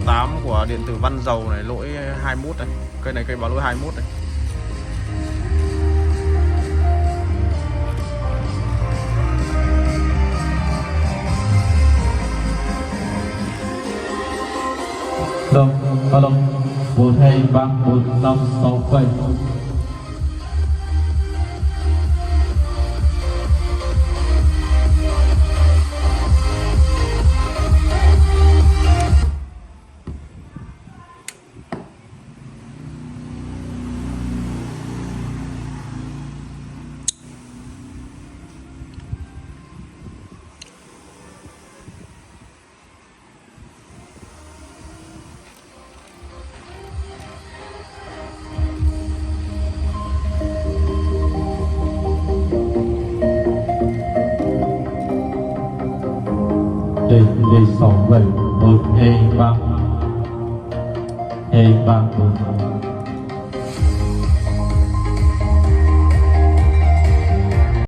8 của điện tử Văn Dầu này, lỗi 21 này. Cây này cây báo lỗi 21 này. Alo, 1234567. Đây 67 123 234.